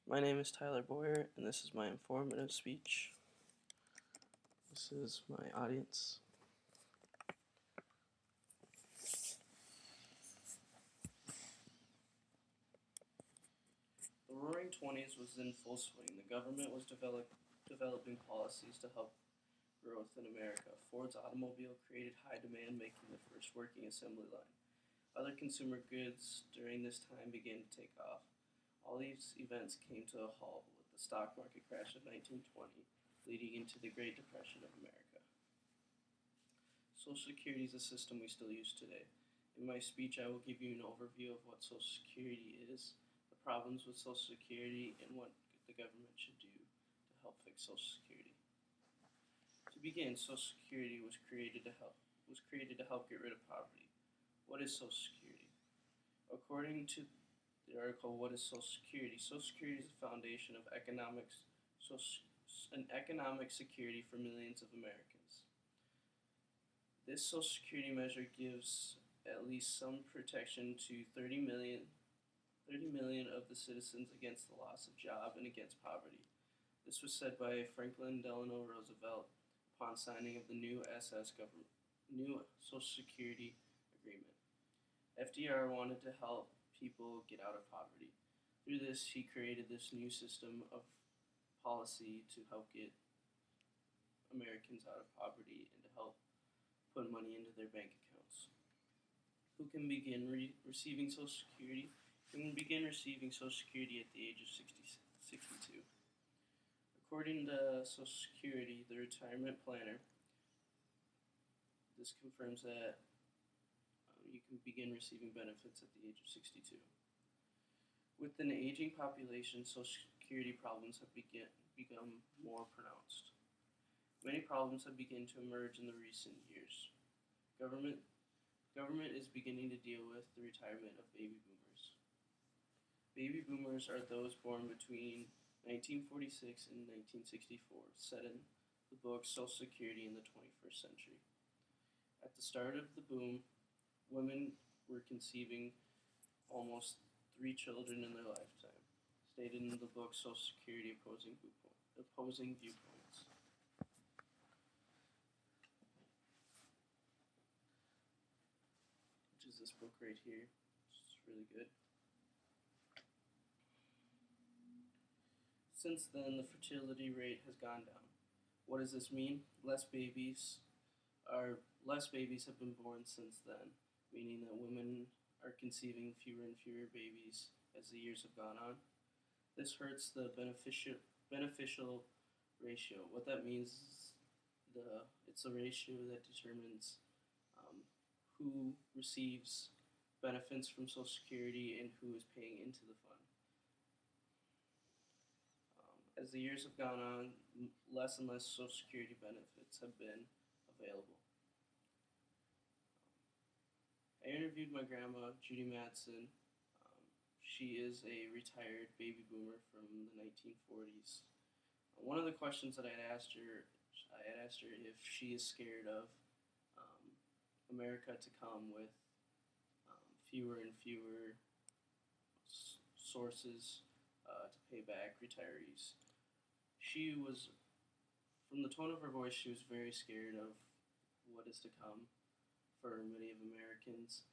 My name is Tyler Boyer, and this is my informative speech. This is my audience. The Roaring Twenties was in full swing. The government was developing policies to help growth in America. Ford's automobile created high demand, making the first working assembly line. Other consumer goods during this time began to take off. All these events came to a halt with the stock market crash of 1920, leading into the Great Depression of America. Social Security is a system we still use today. In my speech, I will give you an overview of what Social Security is, the problems with Social Security, and what the government should do to help fix Social Security. To begin, Social Security was created to help get rid of poverty. What is Social Security? According to the article, What is Social Security? Social Security is the foundation of an economic security for millions of Americans. This Social Security measure gives at least some protection to 30 million of the citizens against the loss of job and against poverty. This was said by Franklin Delano Roosevelt upon signing of the new Social Security agreement. FDR wanted to help people get out of poverty. Through this, he created this new system of policy to help get Americans out of poverty and to help put money into their bank accounts. Who can begin receiving Social Security? You can begin receiving Social Security at the age of 62. According to Social Security, the retirement planner, this confirms that you can begin receiving benefits at the age of 62. With an aging population, Social Security problems have become more pronounced. Many problems have begun to emerge in the recent years. Government is beginning to deal with the retirement of baby boomers. Baby boomers are those born between 1946 and 1964, set in the book Social Security in the 21st Century. At the start of the boom, women were conceiving almost 3 children in their lifetime, stated in the book Social Security Opposing Viewpoints. Which is this book right here. It's really good. Since then, the fertility rate has gone down. What does this mean? Less babies have been born since then, meaning that women are conceiving fewer and fewer babies as the years have gone on. This hurts the beneficial ratio. What that means is it's a ratio that determines who receives benefits from Social Security and who is paying into the fund. As the years have gone on, less and less Social Security benefits have been available. I interviewed my grandma, Judy Madsen. She is a retired baby boomer from the 1940s. One of the questions that I had asked her if she is scared of America to come with fewer and fewer sources to pay back retirees. From the tone of her voice, she was very scared of what is to come for many of Americans.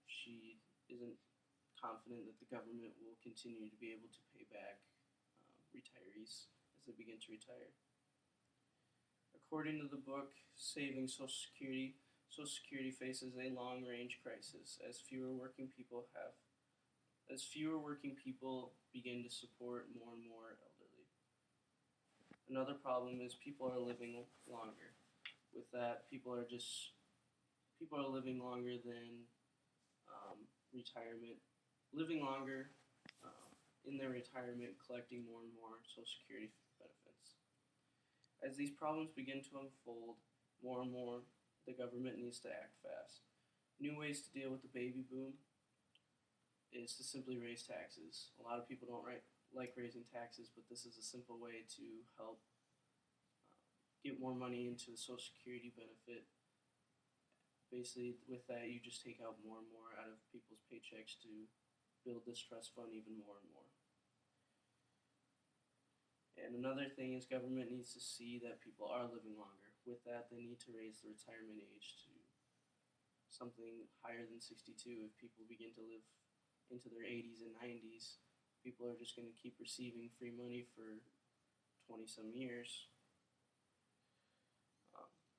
She isn't confident that the government will continue to be able to pay back retirees as they begin to retire. According to the book Saving Social Security, Social Security faces a long-range crisis as fewer working people begin to support more and more elderly. Another problem is people are living longer. With that, people are living longer than retirement, living longer in their retirement, collecting more and more Social Security benefits. As these problems begin to unfold more and more, the government needs to act fast. New ways to deal with the baby boom is to simply raise taxes. A lot of people don't like raising taxes, but this is a simple way to help get more money into the Social Security benefit. Basically, with that, you just take out more and more out of people's paychecks to build this trust fund even more and more. And another thing is government needs to see that people are living longer. With that, they need to raise the retirement age to something higher than 62. If people begin to live into their 80s and 90s, people are just going to keep receiving free money for 20 some years.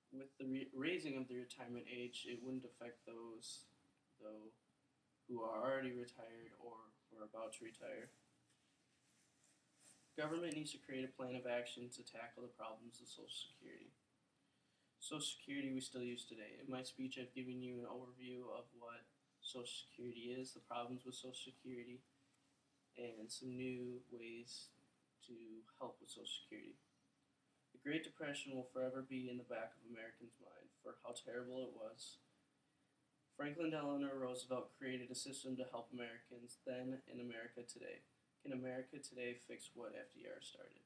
With the raising of the retirement age, it wouldn't affect those, though, who are already retired or who are about to retire. Government needs to create a plan of action to tackle the problems of Social Security. Social Security we still use today. In my speech, I've given you an overview of what Social Security is, the problems with Social Security, and some new ways to help with Social Security. The Great Depression will forever be in the back of Americans' mind for how terrible it was. Franklin Delano Roosevelt created a system to help Americans then and America today. Can America today fix what FDR started?